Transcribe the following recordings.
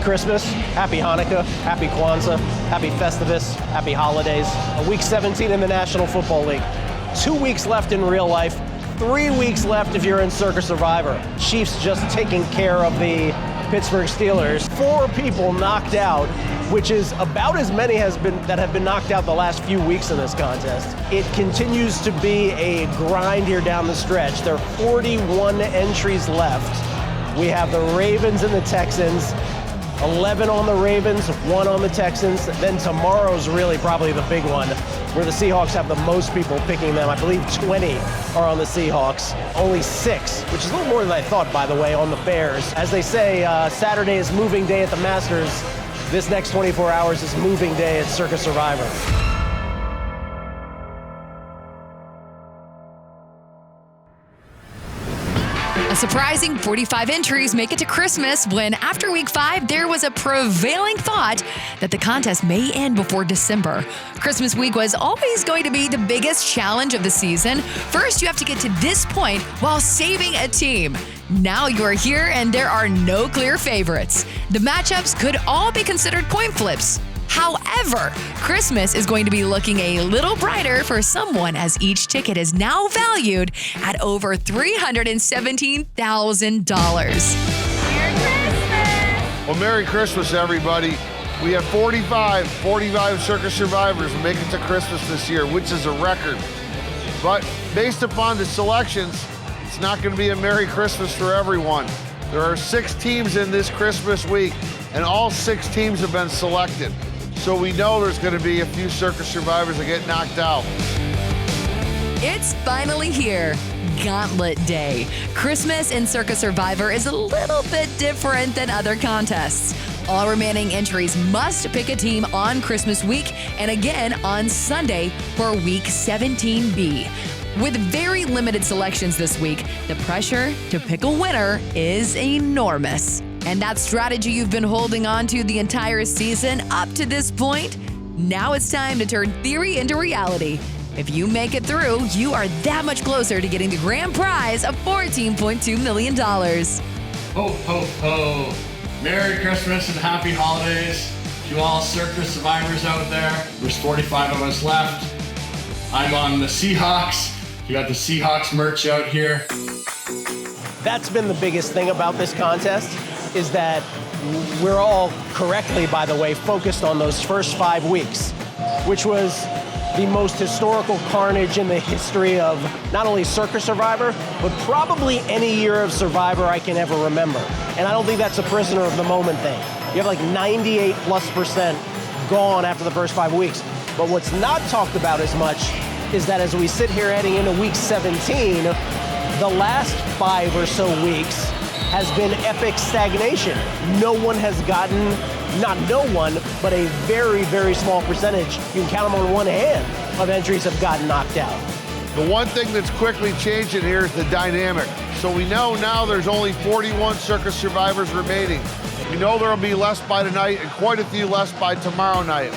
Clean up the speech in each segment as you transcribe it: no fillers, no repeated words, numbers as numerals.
Christmas, Happy Hanukkah, Happy Kwanzaa, Happy Festivus, Happy Holidays. Week 17 in the National Football League. 2 weeks left in real life, 3 weeks left if you're in Circa Survivor. Chiefs just taking care of the Pittsburgh Steelers. 4 people knocked out, which is about as many that have been knocked out the last few weeks in this contest. It continues to be a grind here down the stretch. There are 41 entries left. We have the Ravens and the Texans, 11 on the Ravens, 1 on the Texans. Then tomorrow's really probably the big one, where the Seahawks have the most people picking them. I believe 20 are on the Seahawks, only 6, which is a little more than I thought, by the way, on the Bears. As they say, Saturday is moving day at the Masters. This next 24 hours is moving day at Circa Survivor. A surprising 45 entries make it to Christmas when, after week 5, there was a prevailing thought that the contest may end before December. Christmas week was always going to be the biggest challenge of the season. First, you have to get to this point while saving a team. Now you're here and there are no clear favorites. The matchups could all be considered coin flips. However, Christmas is going to be looking a little brighter for someone, as each ticket is now valued at over $317,000. Merry Christmas! Well, Merry Christmas, everybody. We have 45 Circa Survivors make it to Christmas this year, which is a record. But based upon the selections, it's not going to be a Merry Christmas for everyone. There are 6 teams in this Christmas week, and all 6 teams have been selected. So we know there's going to be a few Circa Survivors that get knocked out. It's finally here. Gauntlet Day. Christmas in Circa Survivor is a little bit different than other contests. All remaining entries must pick a team on Christmas week and again on Sunday for week 17B. With very limited selections this week, the pressure to pick a winner is enormous. And that strategy you've been holding on to the entire season up to this point, now it's time to turn theory into reality. If you make it through, you are that much closer to getting the grand prize of $14.2 million. Ho, ho, ho. Merry Christmas and Happy Holidays to all Circa Survivors out there. There's 45 of us left. I'm on the Seahawks. You got the Seahawks merch out here. That's been the biggest thing about this contest, is that we're all correctly, by the way, focused on those first 5 weeks, which was the most historical carnage in the history of not only Circa Survivor, but probably any year of Survivor I can ever remember. And I don't think that's a prisoner of the moment thing. You have like 98+% gone after the first 5 weeks. But what's not talked about as much is that as we sit here heading into week 17, the last 5 or so weeks has been epic stagnation. No one has gotten, not no one, but a very, very small percentage, you can count them on one hand, of entries have gotten knocked out. The one thing that's quickly changing here is the dynamic. So we know now there's only 41 Circa Survivors remaining. We know there will be less by tonight and quite a few less by tomorrow night.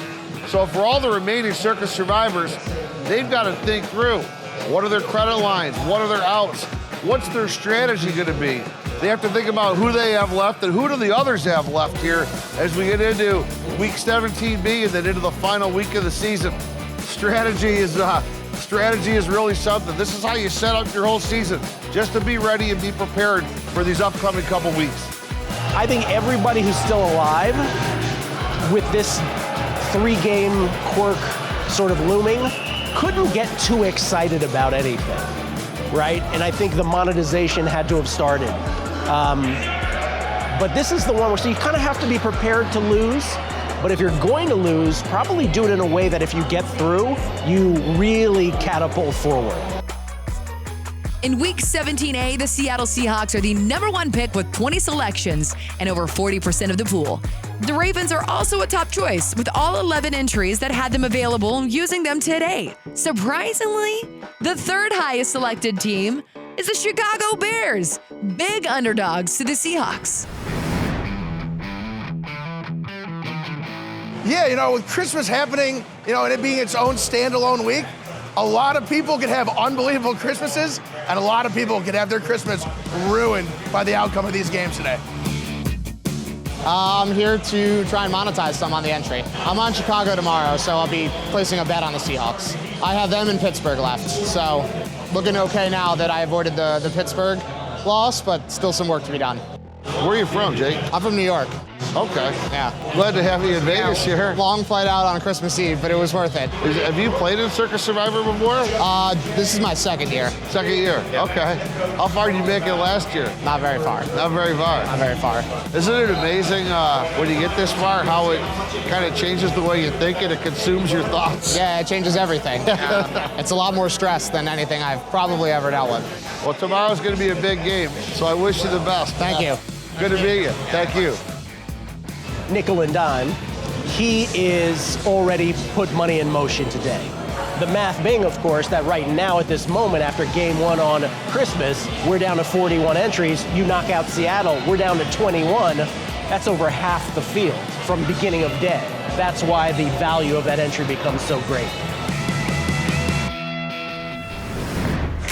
So for all the remaining Circa Survivors, they've got to think through, what are their credit lines? What are their outs? What's their strategy going to be? They have to think about who they have left and who do the others have left here as we get into week 17B and then into the final week of the season. Strategy is really something. This is how you set up your whole season, just to be ready and be prepared for these upcoming couple weeks. I think everybody who's still alive with this 3-game quirk sort of looming couldn't get too excited about anything, right? And I think the monetization had to have started. But this is the one where, so you kind of have to be prepared to lose, but if you're going to lose, probably do it in a way that if you get through, you really catapult forward. In week 17A, the Seattle Seahawks are the #1 pick with 20 selections and over 40% of the pool. The Ravens are also a top choice, with all 11 entries that had them available using them today. Surprisingly, the 3rd highest selected team is the Chicago Bears, big underdogs to the Seahawks. Yeah, with Christmas happening, and it being its own standalone week, a lot of people could have unbelievable Christmases, and a lot of people could have their Christmas ruined by the outcome of these games today. I'm here to try and monetize some on the entry. I'm on Chicago tomorrow, so I'll be placing a bet on the Seahawks. I have them in Pittsburgh left, so looking okay now that I avoided the Pittsburgh loss, but still some work to be done. Where are you from, Jake? I'm from New York. Okay. Yeah. Glad to have you in Vegas here. Long flight out on Christmas Eve, but it was worth it. Have you played in Circa Survivor before? This is my second year. Second year. Okay. How far did you make it last year? Not very far. Not very far. Not very far. Isn't it amazing when you get this far how it kind of changes the way you think and it consumes your thoughts? Yeah, it changes everything. It's a lot more stress than anything I've probably ever dealt with. Well, tomorrow's going to be a big game, so I wish you the best. Thank you. Good to meet you. Thank you. Nickel and dime, he is already put money in motion today. The math being, of course, that right now at this moment, after game one on Christmas, we're down to 41 entries. You knock out Seattle, we're down to 21. That's over half the field from beginning of day. That's why the value of that entry becomes so great.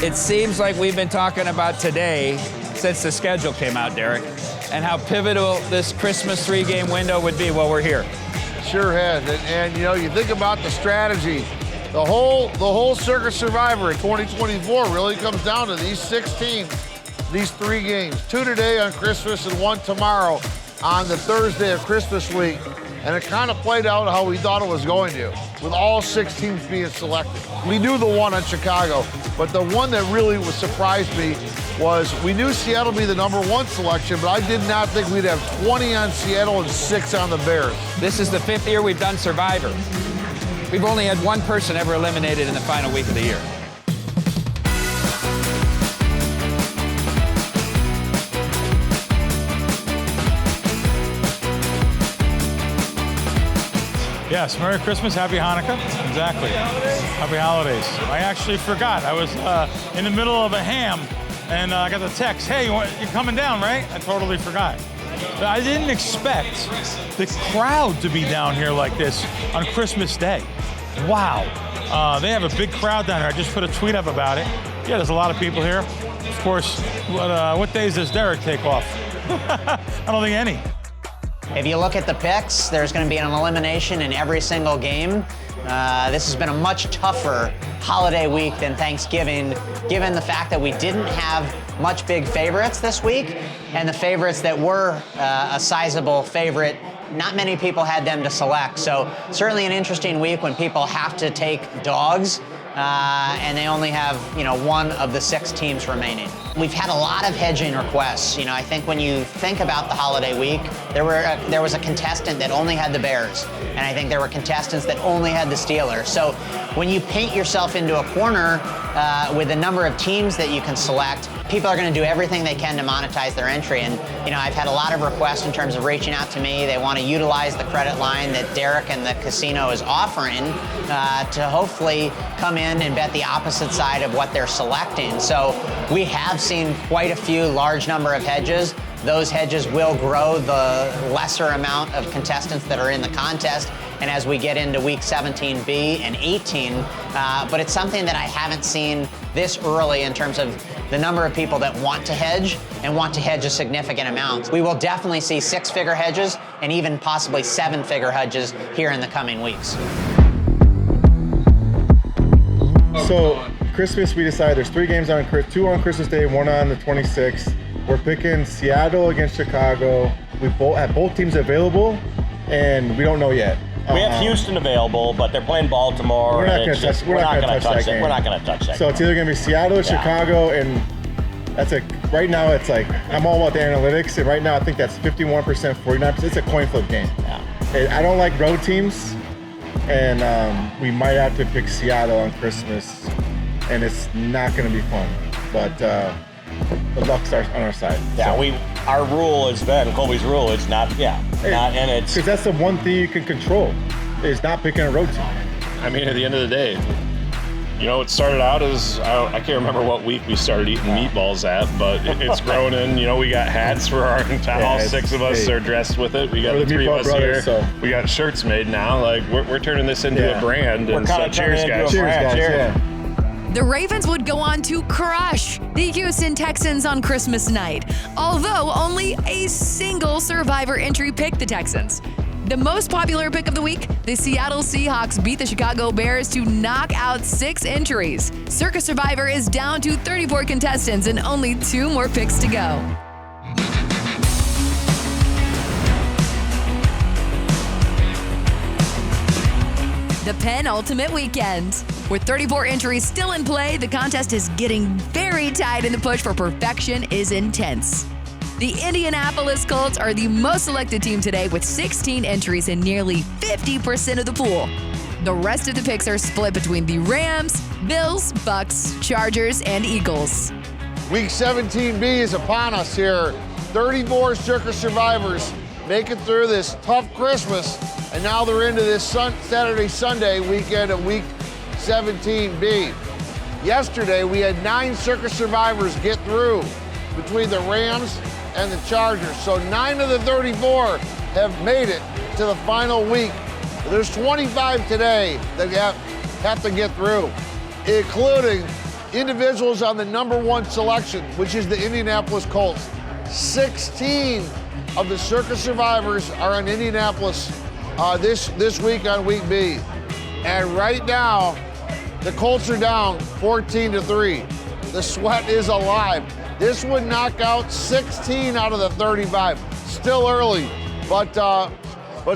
It seems like we've been talking about today since the schedule came out, Derek, and how pivotal this Christmas 3-game window would be while we're here. Sure has. And you know, you think about the strategy. The whole Circa Survivor in 2024 really comes down to these 6 teams, these 3 games. 2 today on Christmas and 1 tomorrow on the Thursday of Christmas week. And it kind of played out how we thought it was going to, with all 6 teams being selected. We knew the one on Chicago, but the one that really surprised me was we knew Seattle would be the #1 selection, but I did not think we'd have 20 on Seattle and 6 on the Bears. This is the 5th year we've done Survivor. We've only had 1 person ever eliminated in the final week of the year. Yes, Merry Christmas, Happy Hanukkah. Exactly. Happy Holidays. I actually forgot. I was in the middle of a ham, and I got the text, hey, you're coming down, right? I totally forgot. But I didn't expect the crowd to be down here like this on Christmas Day. Wow. They have a big crowd down here. I just put a tweet up about it. Yeah, there's a lot of people here. Of course, what days does Derek take off? I don't think any. If you look at the picks, there's going to be an elimination in every single game. This has been a much tougher holiday week than Thanksgiving, given the fact that we didn't have much big favorites this week, and the favorites that were a sizable favorite, not many people had them to select. So certainly an interesting week when people have to take dogs, and they only have, one of the 6 teams remaining. We've had a lot of hedging requests. I think when you think about the holiday week, there was a contestant that only had the Bears, and I think there were contestants that only had the Steelers. So when you paint yourself into a corner with the number of teams that you can select, people are going to do everything they can to monetize their entry. And I've had a lot of requests in terms of reaching out to me. They want to utilize the credit line that Derek and the casino is offering to hopefully come in and bet the opposite side of what they're selecting. So we have seen quite a few large number of hedges. Those hedges will grow the lesser amount of contestants that are in the contest, and as we get into week 17B and 18, but it's something that I haven't seen this early in terms of the number of people that want to hedge and want to hedge a significant amount. We will definitely see 6-figure hedges and even possibly 7-figure hedges here in the coming weeks. So Christmas, we decided there's 3 games on 2 on Christmas Day, 1 on the 26th. We're picking Seattle against Chicago. We have both teams available, and we don't know yet. We have Houston available, but they're playing Baltimore. We're not going to touch that game. We're not going to touch that. So it's either going to be Seattle or Chicago, and that's right now it's like, I'm all about the analytics, and right now I think that's 51%, 49%. It's a coin flip game. Yeah. I don't like road teams, and we might have to pick Seattle on Christmas, and it's not going to be fun. But the luck's on our side. Yeah, so. Our rule has been, Colby's rule is not, and it's... Because that's the one thing you can control, is not picking a road team. I mean, at the end of the day, it started out as, I can't remember what week we started eating meatballs at, but it's grown in, we got hats for our entire, all 6 of us are dressed with it. We got the 3 of us here. So. We got shirts made now. Like, we're turning this into a brand. We're and so cheers, guys. Cheers, guys. Yeah. The Ravens would go on to crush the Houston Texans on Christmas night, although only a single Survivor entry picked the Texans. The most popular pick of the week, the Seattle Seahawks beat the Chicago Bears to knock out 6 entries. Circa Survivor is down to 34 contestants and only 2 more picks to go. The penultimate weekend. With 34 entries still in play, the contest is getting very tight and the push for perfection is intense. The Indianapolis Colts are the most selected team today with 16 entries and nearly 50% of the pool. The rest of the picks are split between the Rams, Bills, Bucks, Chargers, and Eagles. Week 17B is upon us here. 34 Circa Survivors make it through this tough Christmas, and now they're into this Saturday, Sunday weekend of Week 17B. Yesterday, we had 9 Circa Survivors get through between the Rams and the Chargers. So 9 of the 34 have made it to the final week. There's 25 today that have to get through, including individuals on the #1 selection, which is the Indianapolis Colts. 16 of the Circa Survivors are in Indianapolis this week on Week B. And right now, the Colts are down 14-3. The sweat is alive. This would knock out 16 out of the 35. Still early, but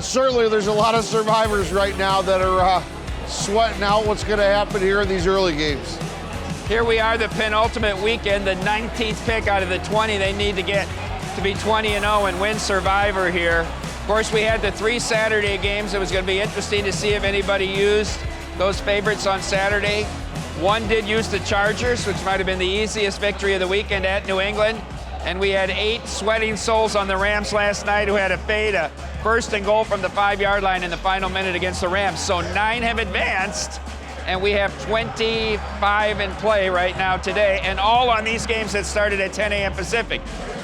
certainly there's a lot of survivors right now that are sweating out what's going to happen here in these early games. Here we are, the penultimate weekend, the 19th pick out of the 20 they need to get to be 20-0 and win Survivor here. Of course, we had the 3 Saturday games. It was going to be interesting to see if anybody used those favorites on Saturday. One did use the Chargers, which might have been the easiest victory of the weekend at New England. And we had 8 sweating souls on the Rams last night who had to fade a 1st and goal from the 5-yard line in the final minute against the Rams. So 9 have advanced, and we have 25 in play right now today, and all on these games that started at 10 a.m. Pacific.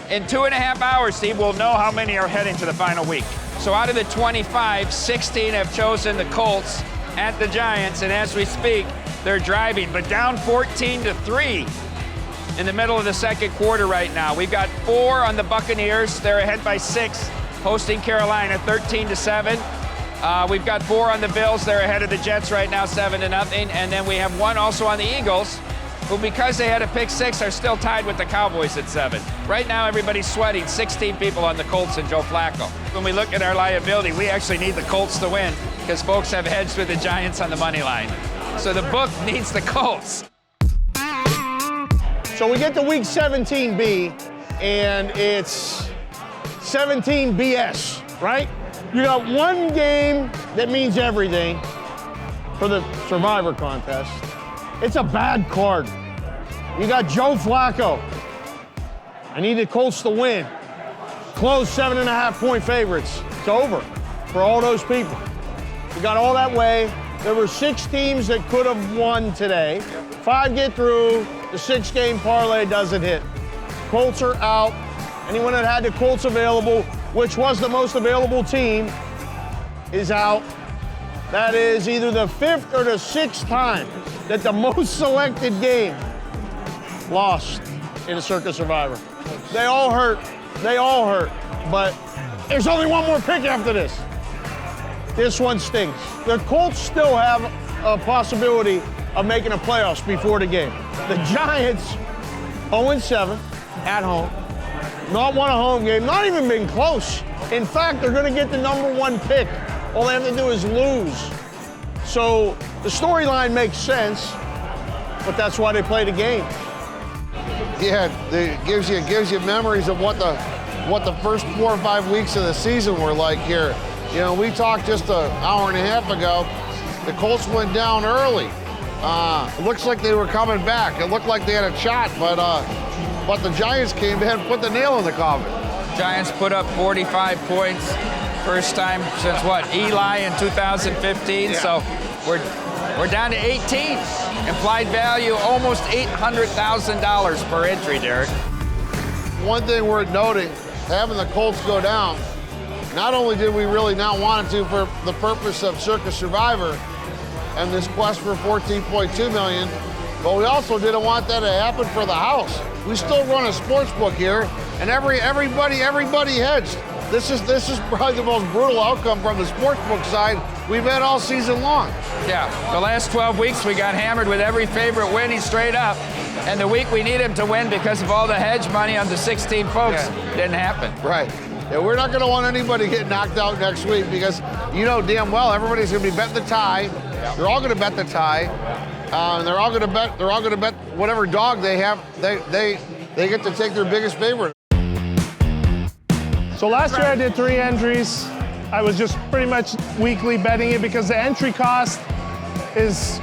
In 2.5 hours, Steve, we'll know how many are heading to the final week. So out of the 25, 16 have chosen the Colts at the Giants, and as we speak, they're driving, but down 14-3 in the middle of the second quarter right now. We've got 4 on the Buccaneers. They're ahead by 6, hosting Carolina 13-7. We've got 4 on the Bills. They're ahead of the Jets right now, 7-0. And then we have 1 also on the Eagles, who, because they had a pick 6, are still tied with the Cowboys at 7. Right now, everybody's sweating. 16 people on the Colts and Joe Flacco. When we look at our liability, we actually need the Colts to win because folks have hedged with the Giants on the money line. So the book needs the Colts. So we get to Week 17B, and it's 17 BS, right? You got one game that means everything for the Survivor contest. It's a bad card. You got Joe Flacco. I need the Colts to win. Close 7.5-point favorites. It's over for all those people. We got all that way. There were 6 teams that could have won today. 5 get through. The 6-game parlay doesn't hit. Colts are out. Anyone that had the Colts available, which was the most available team, is out. That is either the 5th or the 6th time that the most selected game lost in a Circa Survivor. They all hurt. They all hurt. But there's only one more pick after this. This one stinks. The Colts still have a possibility of making the playoffs before the game. The Giants, 0-7 at home. Not won a home game, not even been close. In fact, they're gonna get the #1 pick. All they have to do is lose. So the storyline makes sense, but that's why they play the game. Yeah, it gives you memories of what the first 4 or 5 weeks of the season were like here. You know, we talked just an hour and a half ago. The Colts went down early. It looks like they were coming back. It looked like they had a shot, but the Giants came in and put the nail in the coffin. Giants put up 45 points, first time since what, Eli in 2015. Yeah. So we're down to 18. Implied value almost $800,000 per entry, Derek. One thing worth noting, having the Colts go down, not only did we really not want it to for the purpose of Circa Survivor and this quest for $14.2 million, but we also didn't want that to happen for the house. We still run a sports book here, and everybody hedged. This is probably the most brutal outcome from the sportsbook side we've had all season long. Yeah, the last 12 weeks we got hammered with every favorite winning straight up. And the week we need him to win because of all the hedge money on the 16 folks didn't happen. Right. Yeah, we're not going to want anybody to get knocked out next week because you know damn well everybody's going to be betting the tie. They're all going to bet the tie. And they're all going to bet whatever dog they have. They get to take their biggest favorite. So last year I did 3 entries. I was just pretty much weekly betting it because the entry cost is,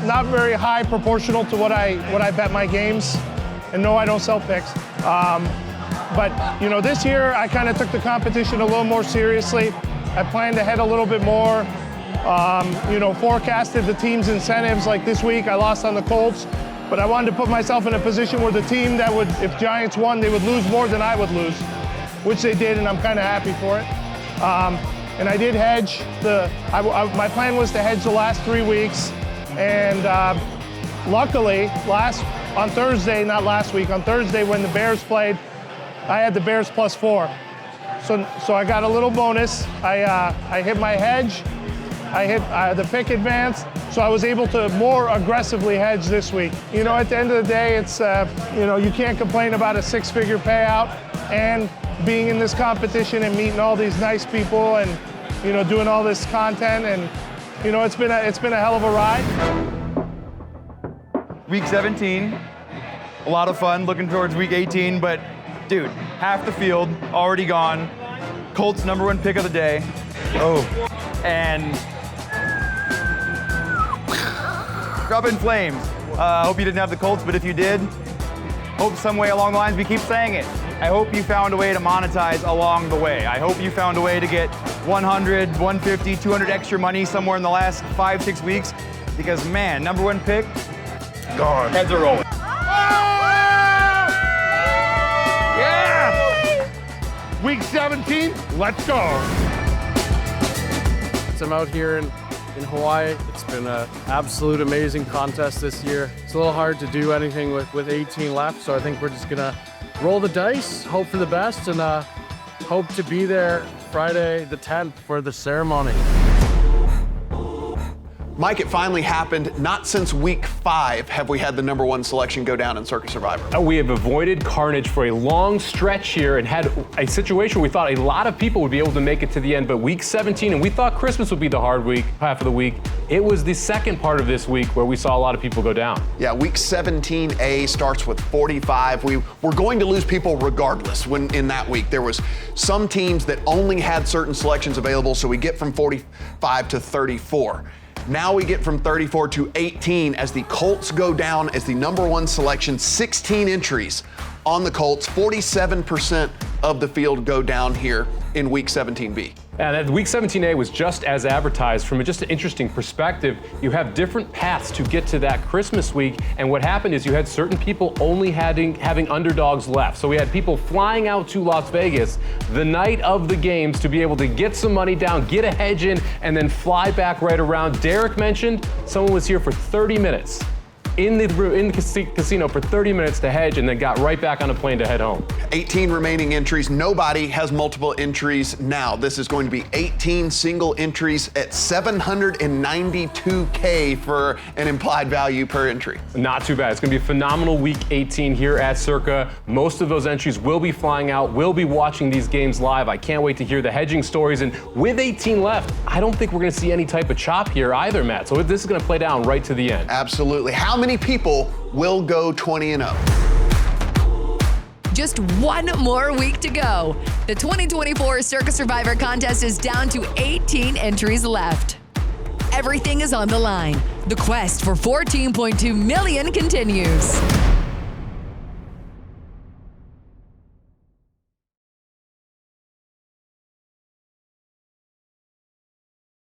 not very high proportional to what I bet my games. And no, I don't sell picks. But this year I kind of took the competition a little more seriously. I planned ahead a little bit more. Forecasted the team's incentives. Like this week I lost on the Colts, but I wanted to put myself in a position where the team that would, if Giants won, they would lose more than I would lose, which they did, and I'm kind of happy for it. And I did hedge my plan was to hedge the last 3 weeks, and luckily on Thursday when the Bears played, I had the Bears +4. So I got a little bonus. I hit my hedge. I hit the pick advance, so I was able to more aggressively hedge this week. At the end of the day, it's you can't complain about a 6-figure payout and being in this competition and meeting all these nice people and doing all this content, and it's been a hell of a ride. Week 17, a lot of fun. Looking towards week 18, but dude, half the field already gone. Colts #1 pick of the day. And up in flames. Hope you didn't have the Colts, but if you did, hope some way along the lines, we keep saying it, I hope you found a way to monetize along the way. I hope you found a way to get 100, 150, 200 extra money somewhere in the last 5-6 weeks, because man, #1 pick, gone. Heads are rolling. Yeah! Week 17, let's go. I'm out here in Hawaii. It's been an absolute amazing contest this year. It's a little hard to do anything with 18 left, so I think we're just gonna roll the dice, hope for the best, and hope to be there Friday the 10th for the ceremony. Mike, it finally happened. Not since week 5 have we had the #1 selection go down in Circa Survivor. We have avoided carnage for a long stretch here and had a situation where we thought a lot of people would be able to make it to the end, but week 17, and we thought Christmas would be the hard week, half of the week. It was the second part of this week where we saw a lot of people go down. Yeah, week 17A starts with 45. We were going to lose people regardless in that week. There was some teams that only had certain selections available, so we get from 45 to 34. Now we get from 34 to 18 as the Colts go down as the #1 selection, 16 entries on the Colts. 47% of the field go down here in week 17B. And week 17A was just as advertised. From just an interesting perspective, you have different paths to get to that Christmas week, and what happened is you had certain people only having underdogs left. So we had people flying out to Las Vegas the night of the games to be able to get some money down, get a hedge in, and then fly back right around. Derek mentioned someone was here for 30 minutes. In the casino for 30 minutes to hedge and then got right back on a plane to head home. 18 remaining entries. Nobody has multiple entries now. This is going to be 18 single entries at $792K for an implied value per entry. Not too bad. It's going to be a phenomenal week 18 here at Circa. Most of those entries will be flying out. We'll be watching these games live. I can't wait to hear the hedging stories. And with 18 left, I don't think we're going to see any type of chop here either, Matt. So this is going to play down right to the end. Absolutely. How many people will go 20-0? Just one more week to go. The 2024 Circa Survivor contest is down to 18 entries left. Everything is on the line. The quest for $14.2 million continues.